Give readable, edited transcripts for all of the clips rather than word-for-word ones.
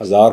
1000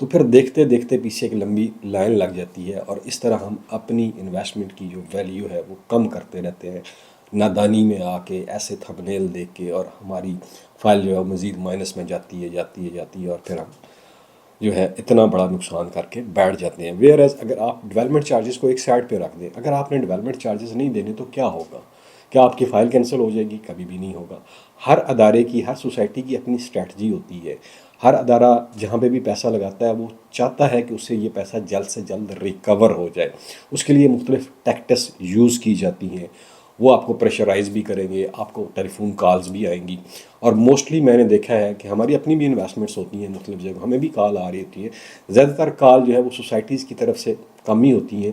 تو پھر دیکھتے دیکھتے پیچھے ایک لمبی لائن لگ جاتی ہے، اور اس طرح ہم اپنی انویسٹمنٹ کی جو ویلیو ہے وہ کم کرتے رہتے ہیں، نادانی میں آ کے ایسے تھمبنیل دیکھ کے، اور ہماری فائل جو ہے مزید مائنس میں جاتی ہے اور پھر ہم جو ہے اتنا بڑا نقصان کر کے بیٹھ جاتے ہیں۔ ویئر ایز اگر آپ ڈیولپمنٹ چارجز کو ایک سائڈ پہ رکھ دیں، اگر آپ نے ڈیولپمنٹ چارجز نہیں دینے تو کیا ہوگا؟ کیا آپ کی فائل کینسل ہو جائے گی؟ کبھی بھی نہیں ہوگا۔ ہر ادارے کی، ہر سوسائٹی کی اپنی اسٹریٹجی ہوتی ہے۔ ہر ادارہ جہاں پہ بھی پیسہ لگاتا ہے وہ چاہتا ہے کہ اس سے یہ پیسہ جلد سے جلد ریکور ہو جائے۔ اس کے لیے مختلف ٹیکٹس یوز کی جاتی ہیں۔ وہ آپ کو پریشرائز بھی کریں گے، آپ کو ٹیلی فون کالز بھی آئیں گی، اور موسٹلی میں نے دیکھا ہے کہ ہماری اپنی بھی انویسٹمنٹس ہوتی ہیں مختلف جگہ، ہمیں بھی کال آ رہی ہوتی ہے۔ زیادہ تر کال جو ہے وہ سوسائٹیز کی طرف سے کم ہی ہوتی ہیں،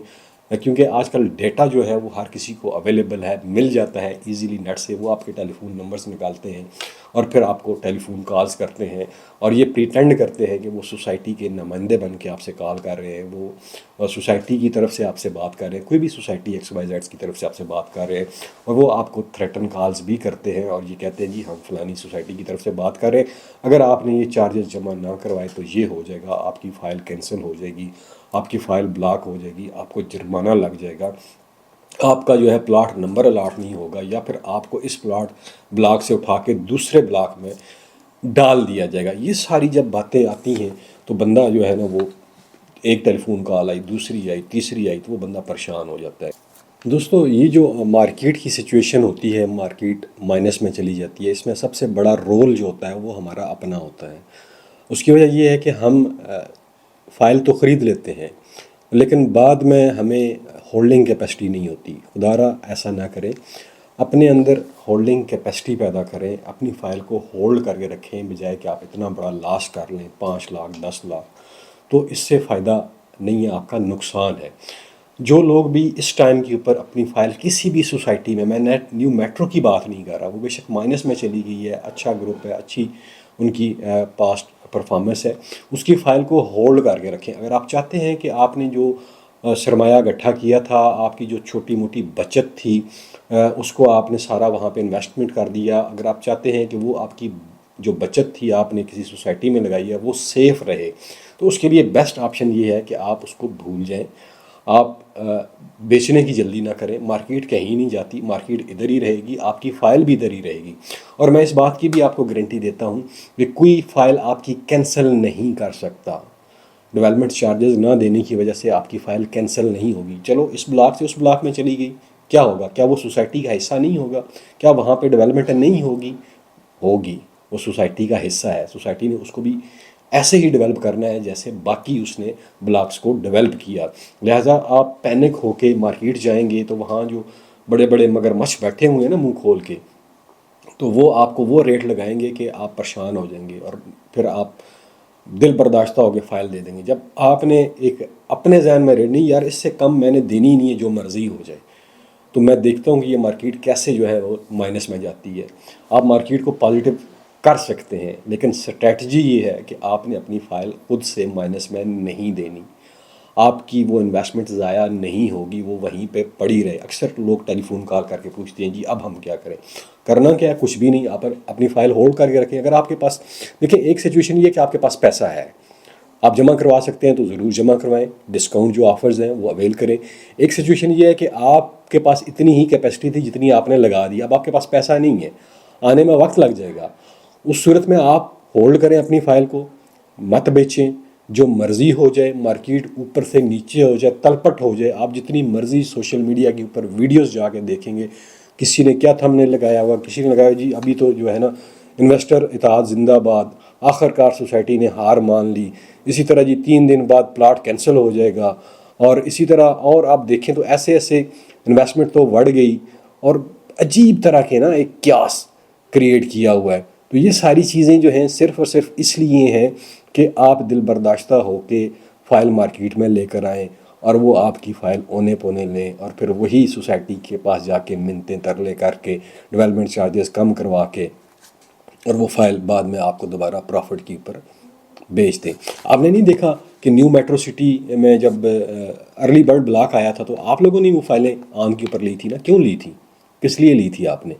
کیونکہ آج کل ڈیٹا جو ہے وہ ہر کسی کو اویلیبل ہے، مل جاتا ہے ایزیلی نیٹ سے۔ وہ آپ کے ٹیلی فون نمبرز نکالتے ہیں اور پھر آپ کو ٹیلی فون کالز کرتے ہیں، اور یہ پریٹینڈ کرتے ہیں کہ وہ سوسائٹی کے نمائندے بن کے آپ سے کال کر رہے ہیں، وہ سوسائٹی کی طرف سے آپ سے بات کر رہے ہیں، کوئی بھی سوسائٹی ایکس وائی زیڈ کی طرف سے آپ سے بات کر رہے ہیں، اور وہ آپ کو تھریٹن کالز بھی کرتے ہیں، اور یہ کہتے ہیں جی ہم فلانی سوسائٹی کی طرف سے بات کر رہے ہیں، اگر آپ نے یہ چارجز جمع نہ کروائے تو یہ ہو جائے گا، آپ کی فائل کینسل ہو جائے گی، آپ کی فائل بلاک ہو جائے گی، آپ کو جرمانہ لگ جائے گا، آپ کا جو ہے پلاٹ نمبر الاٹ نہیں ہوگا، یا پھر آپ کو اس پلاٹ بلاک سے اٹھا کے دوسرے بلاک میں ڈال دیا جائے گا۔ یہ ساری جب باتیں آتی ہیں تو بندہ جو ہے نا وہ ایک ٹیلی فون کال آئی، دوسری آئی، تیسری آئی، تو وہ بندہ پریشان ہو جاتا ہے۔ دوستو، یہ جو مارکیٹ کی سچویشن ہوتی ہے، مارکیٹ مائنس میں چلی جاتی ہے، اس میں سب سے بڑا رول جو ہوتا ہے وہ ہمارا اپنا ہوتا ہے۔ اس کی وجہ یہ ہے کہ ہم فائل تو خرید لیتے ہیں، لیکن بعد میں ہمیں ہولڈنگ کیپیسٹی نہیں ہوتی۔ خدا را ایسا نہ کریں، اپنے اندر ہولڈنگ کیپیسٹی پیدا کریں، اپنی فائل کو ہولڈ کر کے رکھیں، بجائے کہ آپ اتنا بڑا لاس کر لیں، 5 لاکھ 10 لاکھ، تو اس سے فائدہ نہیں ہے، آپ کا نقصان ہے۔ جو لوگ بھی اس ٹائم کے اوپر اپنی فائل کسی بھی سوسائٹی میں نیو میٹرو کی بات نہیں کر رہا، وہ بے شک مائنس میں چلی گئی ہے، اچھا گروپ ہے، اچھی ان کی پاسٹ پرفارمنس ہے، اس کی فائل کو ہولڈ کر کے رکھیں۔ اگر آپ چاہتے ہیں کہ آپ نے جو سرمایہ گٹھا کیا تھا، آپ کی جو چھوٹی موٹی بچت تھی، اس کو آپ نے سارا وہاں پہ انویسٹمنٹ کر دیا، اگر آپ چاہتے ہیں کہ وہ آپ کی جو بچت تھی آپ نے کسی سوسائٹی میں لگائی ہے وہ سیف رہے، تو اس کے لیے بیسٹ آپشن یہ ہے کہ آپ اس کو بھول جائیں۔ آپ بیچنے کی جلدی نہ کریں، مارکیٹ کہیں نہیں جاتی، مارکیٹ ادھر ہی رہے گی، آپ کی فائل بھی ادھر ہی رہے گی، اور میں اس بات کی بھی آپ کو گارنٹی دیتا ہوں کہ کوئی فائل آپ کی کینسل نہیں کر سکتا۔ ڈیولپمنٹ چارجز نہ دینے کی وجہ سے آپ کی فائل کینسل نہیں ہوگی۔ چلو اس بلاک سے اس بلاک میں چلی گئی، کیا ہوگا؟ کیا وہ سوسائٹی کا حصہ نہیں ہوگا؟ کیا وہاں پہ ڈیولپمنٹ نہیں ہوگی؟ ہوگی، وہ سوسائٹی کا حصہ ہے، سوسائٹی نے اس کو بھی ایسے ہی ڈیولپ کرنا ہے جیسے باقی اس نے بلاکس کو ڈیولپ کیا۔ لہٰذا آپ پینک ہو کے مارکیٹ جائیں گے تو وہاں جو بڑے بڑے مگرمچھ بیٹھے ہوئے ہیں نا منہ کھول کے، تو وہ آپ کو وہ ریٹ لگائیں گے کہ آپ پریشان ہو جائیں گے، اور پھر آپ دل برداشتہ ہو کے فائل دے دیں گے۔ جب آپ نے ایک اپنے ذہن میں ریٹ نہیں یار اس سے کم میں نے دینی نہیں ہے، جو مرضی ہو جائے، تو میں دیکھتا ہوں کہ یہ مارکیٹ کیسے جو ہے وہ مائنس میں جاتی ہے۔ آپ مارکیٹ کو پازیٹیو کر سکتے ہیں، لیکن اسٹریٹجی یہ ہے کہ آپ نے اپنی فائل خود سے مائنس میں نہیں دینی، آپ کی وہ انویسٹمنٹ ضائع نہیں ہوگی، وہ وہیں پہ پڑی رہے۔ اکثر لوگ ٹیلی فون کال کر کے پوچھتے ہیں جی اب ہم کیا کریں؟ کرنا کیا ہے؟ کچھ بھی نہیں، آپ اپنی فائل ہولڈ کر کے رکھیں۔ اگر آپ کے پاس، دیکھیں ایک سچویشن یہ ہے کہ آپ کے پاس پیسہ ہے، آپ جمع کروا سکتے ہیں تو ضرور جمع کروائیں، ڈسکاؤنٹ جو آفرز ہیں وہ اویل کریں۔ ایک سچویشن یہ ہے کہ آپ کے پاس اتنی ہی کیپیسٹی تھی جتنی آپ نے لگا دی، اب آپ کے پاس پیسہ نہیں ہے، آنے میں وقت لگ جائے گا، اس صورت میں آپ ہولڈ کریں اپنی فائل کو، مت بیچیں، جو مرضی ہو جائے، مارکیٹ اوپر سے نیچے ہو جائے، تلپٹ ہو جائے، آپ جتنی مرضی سوشل میڈیا کے اوپر ویڈیوز جا کے دیکھیں گے، کسی نے کیا تھم نے لگایا ہوا، کسی نے لگایا جی ابھی تو جو ہے نا انویسٹر اتحاد زندہ باد، آخر کار سوسائٹی نے ہار مان لی، اسی طرح جی 3 دن بعد پلاٹ کینسل ہو جائے گا، اور اسی طرح اور آپ دیکھیں تو ایسے ایسے انویسٹمنٹ تو بڑھ گئی، اور عجیب طرح کے نا ایک کیاس کریٹ کیا ہوا ہے۔ تو یہ ساری چیزیں جو ہیں صرف اور صرف اس لیے ہیں کہ آپ دل برداشتہ ہو کے فائل مارکیٹ میں لے کر آئیں، اور وہ آپ کی فائل اونے پونے لیں، اور پھر وہی سوسائٹی کے پاس جا کے منتیں ترلے کر کے ڈیولپمنٹ چارجز کم کروا کے، اور وہ فائل بعد میں آپ کو دوبارہ پروفٹ کے اوپر بیچ دیں۔ آپ نے نہیں دیکھا کہ نیو میٹرو سٹی میں جب ارلی برڈ بلاک آیا تھا تو آپ لوگوں نے وہ فائلیں عام کے اوپر لی تھی نا؟ کیوں لی تھی؟ کس لیے لی تھی آپ نے؟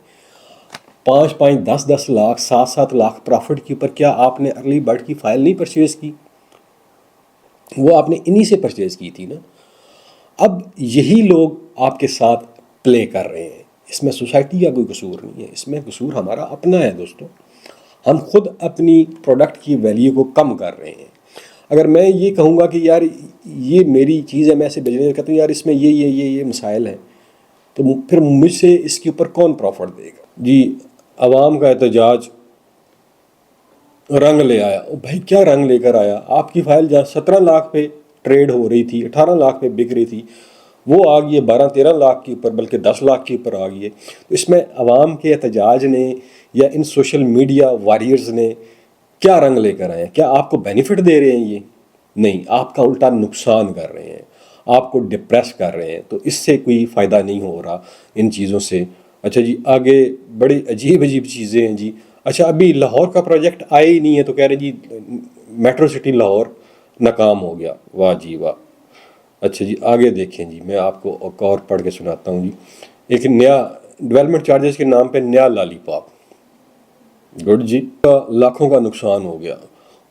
5 10 لاکھ 7 لاکھ پروفٹ کے اوپر کیا آپ نے ارلی برڈ کی فائل نہیں پرچیز کی؟ وہ آپ نے انہی سے پرچیز کی تھی نا. اب یہی لوگ آپ کے ساتھ پلے کر رہے ہیں. اس میں سوسائٹی کا کوئی قصور نہیں ہے، اس میں قصور ہمارا اپنا ہے دوستو. ہم خود اپنی پروڈکٹ کی ویلیو کو کم کر رہے ہیں. اگر میں یہ کہوں گا کہ یار یہ میری چیز ہے، میں اسے بھیجنے کہتا ہوں یار اس میں یہ مسائل ہیں، تو پھر مجھ سے اس کے اوپر کون پروفٹ دے گا؟ جی عوام کا احتجاج رنگ لے آیا. بھائی کیا رنگ لے کر آیا؟ آپ کی فائل جہاں 17 لاکھ پہ ٹریڈ ہو رہی تھی، 18 لاکھ پہ بک رہی تھی، وہ آ گئی ہے 12-13 لاکھ کے اوپر، بلکہ 10 لاکھ کے اوپر آ گئی ہے. تو اس میں عوام کے احتجاج نے یا ان سوشل میڈیا واریئرز نے کیا رنگ لے کر آئے ہیں؟ کیا آپ کو بینیفٹ دے رہے ہیں یہ؟ نہیں، آپ کا الٹا نقصان کر رہے ہیں، آپ کو ڈپریس کر رہے ہیں. تو اس سے کوئی فائدہ نہیں ہو رہا ان چیزوں سے. اچھا جی آگے بڑی عجیب عجیب چیزیں ہیں جی. اچھا ابھی لاہور کا پروجیکٹ آیا ہی نہیں ہے تو کہہ رہے جی میٹرو سٹی لاہور ناکام ہو گیا. واہ جی واہ. اچھا جی آگے دیکھیں جی، میں آپ کو ایک اور پڑھ کے سناتا ہوں جی. ایک نیا ڈیولپمنٹ چارجز کے نام پہ نیا لالی پاپ. گڈ جی. لاکھوں کا نقصان ہو گیا.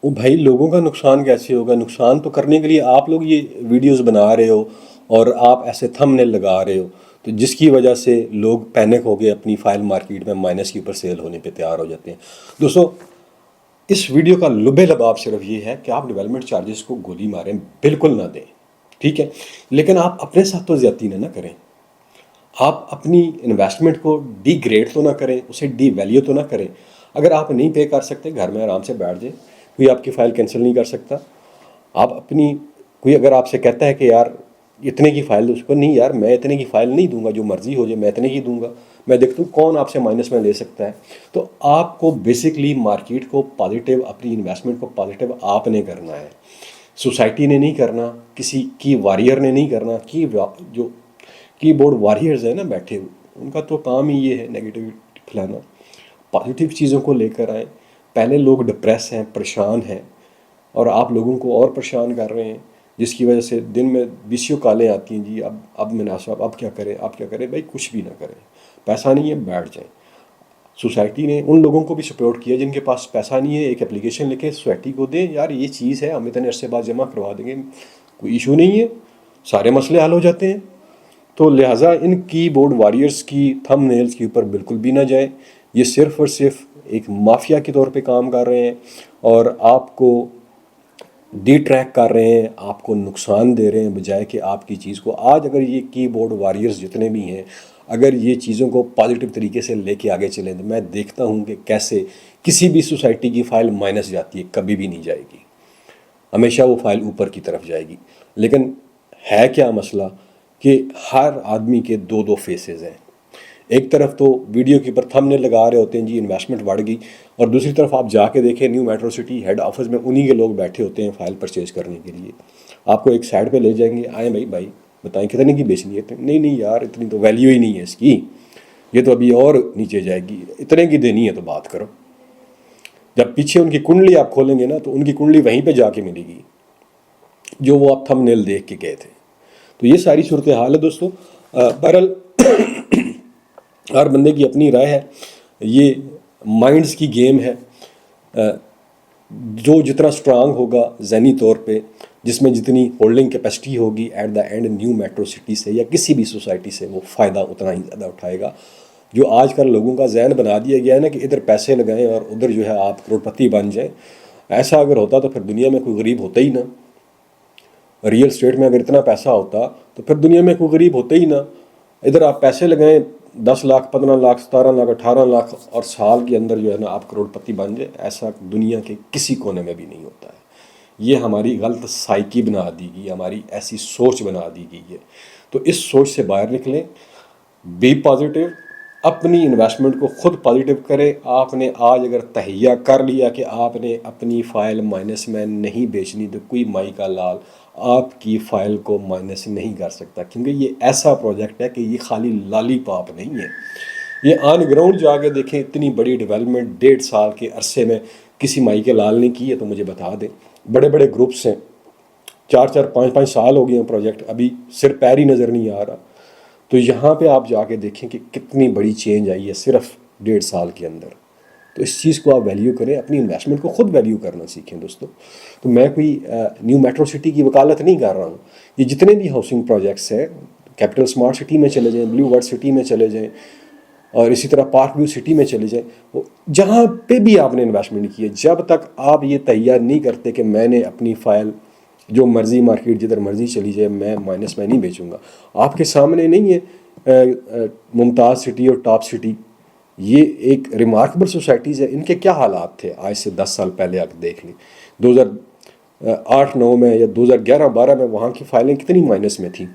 وہ بھائی لوگوں کا نقصان کیسے ہوگا؟ نقصان تو کرنے کے لیے آپ لوگ یہ ویڈیوز بنا رہے ہو اور آپ ایسے تھم نیل لگا رہے ہو، تو جس کی وجہ سے لوگ پینک ہو گئے، اپنی فائل مارکیٹ میں مائنس کے اوپر سیل ہونے پہ تیار ہو جاتے ہیں. دوستو اس ویڈیو کا لب لباب صرف یہ ہے کہ آپ ڈیولپمنٹ چارجز کو گولی ماریں، بالکل نہ دیں، ٹھیک ہے، لیکن آپ اپنے ساتھ تو زیادتی نہ کریں. آپ اپنی انویسٹمنٹ کو ڈی گریڈ تو نہ کریں، اسے ڈی ویلیو تو نہ کریں. اگر آپ نہیں پے کر سکتے گھر میں آرام سے بیٹھ جائیں، کوئی آپ کی فائل کینسل نہیں کر سکتا. آپ اپنی کوئی اگر آپ سے کہتا ہے کہ یار اتنے کی فائل دو، اس کو نہیں یار میں اتنے کی فائل نہیں دوں گا، جو مرضی ہو جائے میں اتنے کی دوں گا، میں دیکھتا ہوں کون آپ سے مائنس میں لے سکتا ہے. تو آپ کو بیسکلی مارکیٹ کو پازیٹیو، اپنی انویسٹمنٹ کو پازیٹیو آپ نے کرنا ہے، سوسائٹی نے نہیں کرنا، کسی کی واریئر نے نہیں کرنا. جو کی بورڈ واریئرز ہیں نا بیٹھے ہوئے، ان کا تو کام ہی یہ ہے نیگیٹیوٹی پھیلانا. پازیٹیو چیزوں کو لے کر آئیں. پہلے لوگ ڈپریس ہیں، پریشان ہیں، اور آپ لوگوں کو اور پریشان کر رہے ہیں، جس کی وجہ سے دن میں 20 کالیں آتی ہیں جی اب مناسب اب کیا کریں اب کیا کریں. بھائی کچھ بھی نہ کریں، پیسہ نہیں ہے بیٹھ جائیں. سوسائٹی نے ان لوگوں کو بھی سپورٹ کیا جن کے پاس پیسہ نہیں ہے، ایک اپلیکیشن لکھے سوسائٹی کو دیں، یار یہ چیز ہے ہم اتنے عرصے بعد جمع کروا دیں گے، کوئی ایشو نہیں ہے، سارے مسئلے حل ہو جاتے ہیں. تو لہٰذا ان کی بورڈ واریئرز کی تھم نیلز کے اوپر بالکل بھی نہ جائیں. یہ صرف اور صرف ایک مافیا کے طور پہ کام کر رہے ہیں اور آپ کو ڈی ٹریک کر رہے ہیں، آپ کو نقصان دے رہے ہیں، بجائے کہ آپ کی چیز کو. آج اگر یہ کی بورڈ واریئرز جتنے بھی ہیں اگر یہ چیزوں کو پازیٹیو طریقے سے لے کے آگے چلیں تو میں دیکھتا ہوں کہ کیسے کسی بھی سوسائٹی کی فائل مائنس جاتی ہے. کبھی بھی نہیں جائے گی، ہمیشہ وہ فائل اوپر کی طرف جائے گی. لیکن ہے کیا مسئلہ کہ ہر آدمی کے دو دو فیسز ہیں. ایک طرف تو ویڈیو کے اوپر تھم نے لگا رہے ہوتے ہیں جی انویسٹمنٹ بڑھ گئی، اور دوسری طرف آپ جا کے دیکھیں new metro city head office میں انہی کے لوگ بیٹھے ہوتے ہیں فائل پرچیز کرنے کے لیے. آپ کو ایک سائڈ پہ لے جائیں گے، آئیں بھائی بتائیں کتنے کی بیچنی ہے؟ نہیں یار اتنی تو ویلیو ہی نہیں ہے اس کی، یہ تو ابھی اور نیچے جائے گی، اتنے کی دینی ہے تو بات کرو. جب پیچھے ان کی کنڈلی آپ کھولیں گے نا تو ان کی کنڈلی وہیں پہ جا کے ملے گی جو وہ آپ تھم نیل دیکھ کے گئے تھے. تو یہ ساری صورتحال ہے دوستو. بہرحال ہر بندے کی اپنی رائے ہے، یہ مائنڈز کی گیم ہے. جو جتنا سٹرانگ ہوگا ذہنی طور پہ، جس میں جتنی ہولڈنگ کیپیسٹی ہوگی at the end new metro city سے یا کسی بھی سوسائٹی سے، وہ فائدہ اتنا ہی زیادہ اٹھائے گا. جو آج کل لوگوں کا ذہن بنا دیا گیا ہے نا کہ ادھر پیسے لگائیں اور ادھر جو ہے آپ کروڑپتی بن جائیں، ایسا اگر ہوتا تو پھر دنیا میں کوئی غریب ہوتا ہی نہ. ریئل اسٹیٹ میں اگر اتنا پیسہ ہوتا تو پھر دنیا میں کوئی غریب ہوتا ہی نہ. ادھر آپ پیسے لگائیں 10 لاکھ 15 لاکھ 17 لاکھ 18 لاکھ اور سال کے اندر جو ہے نا آپ کروڑپتی بن جائے، ایسا دنیا کے کسی کونے میں بھی نہیں ہوتا ہے. یہ ہماری غلط سائیکی بنا دی گئی، ہماری ایسی سوچ بنا دی گئی ہے. تو اس سوچ سے باہر نکلیں، بی پازیٹیو، اپنی انویسٹمنٹ کو خود پازیٹیو کریں. آپ نے آج اگر تہیہ کر لیا کہ آپ نے اپنی فائل مائنس میں نہیں بیچنی تو کوئی مائی کا لال آپ کی فائل کو مائنس نہیں کر سکتا، کیونکہ یہ ایسا پروجیکٹ ہے کہ یہ خالی لالی پاپ نہیں ہے. یہ آن گراؤنڈ جا کے دیکھیں، اتنی بڑی ڈیولپمنٹ 1.5 سال کے عرصے میں کسی مائی کے لال نے کی ہے تو مجھے بتا دیں. بڑے بڑے گروپس ہیں، 4-4 5-5 سال ہو گئے ہیں پروجیکٹ، ابھی سر پیر ہی نظر نہیں آ رہا. تو یہاں پہ آپ جا کے دیکھیں کہ کتنی بڑی چینج آئی ہے صرف 1.5 سال کے اندر. تو اس چیز کو آپ ویلیو کریں، اپنی انویسٹمنٹ کو خود ویلیو کرنا سیکھیں دوستوں۔ تو میں کوئی نیو میٹرو سٹی کی وکالت نہیں کر رہا ہوں، یہ جتنے بھی ہاؤسنگ پروجیکٹس ہیں، کیپٹل اسمارٹ سٹی میں چلے جائیں، بلیو ورڈ سٹی میں چلے جائیں، اور اسی طرح پارک ویو سٹی میں چلے جائیں، جہاں پہ بھی آپ نے انویسٹمنٹ کی ہے، جب تک آپ یہ تیار نہیں کرتے کہ میں نے اپنی فائل جو مرضی مارکیٹ جدھر مرضی چلی جائے میں مائنس میں نہیں بیچوں گا۔ آپ کے سامنے نہیں ہے ممتاز سٹی اور ٹاپ سٹی، یہ ایک ریمارکیبل سوسائٹیز ہیں، ان کے کیا حالات تھے آج سے 10 سال پہلے آپ دیکھ لیں، 2008-9 میں یا 2011-12 میں وہاں کی فائلیں کتنی مائنس میں تھیں،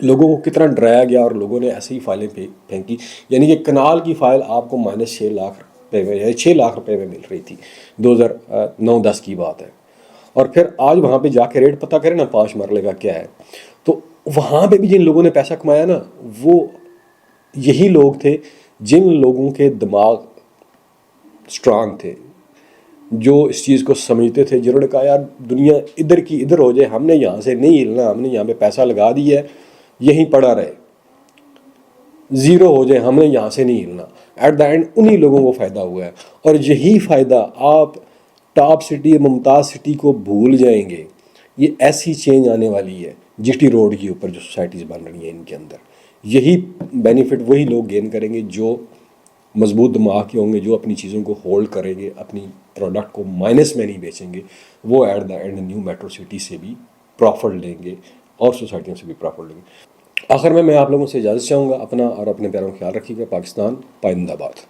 لوگوں کو کتنا ڈرایا گیا اور لوگوں نے ایسے ہی فائلیں پھینکی، یعنی کہ کنال کی فائل آپ کو -6 لاکھ روپے میں یا 6 لاکھ روپے میں مل رہی تھی، 2009-10 کی بات ہے۔ اور پھر آج وہاں پہ جا کے ریٹ پتہ کریں نا 5 مرلے کا کیا ہے، تو وہاں پہ بھی جن لوگوں نے پیسہ کمایا نا، وہ یہی لوگ تھے جن لوگوں کے دماغ سٹرانگ تھے، جو اس چیز کو سمجھتے تھے، جنہوں نے کہا یار دنیا ادھر کی ادھر ہو جائے، ہم نے یہاں سے نہیں ہلنا، ہم نے یہاں پہ پیسہ لگا دیا ہے، یہیں پڑا رہے، زیرو ہو جائے، ہم نے یہاں سے نہیں ہلنا۔ ایٹ دا اینڈ انہی لوگوں کو فائدہ ہوا ہے، اور یہی فائدہ آپ ٹاپ سٹی ممتاز سٹی کو بھول جائیں گے۔ یہ ایسی چینج آنے والی ہے جی ٹی روڈ کے اوپر جو سوسائٹیز بن رہی ہیں، ان کے اندر یہی بینیفٹ وہی لوگ گین کریں گے جو مضبوط دماغ کے ہوں گے، جو اپنی چیزوں کو ہولڈ کریں گے، اپنی پروڈکٹ کو مائنس میں نہیں بیچیں گے، وہ at the end new metro city سے بھی پروفٹ لیں گے اور سوسائٹیوں سے بھی پروفٹ لیں گے۔ آخر میں آپ لوگوں سے اجازت چاہوں گا، اپنا اور اپنے پیاروں کا خیال رکھیے گا۔ پاکستان پائندہ باد۔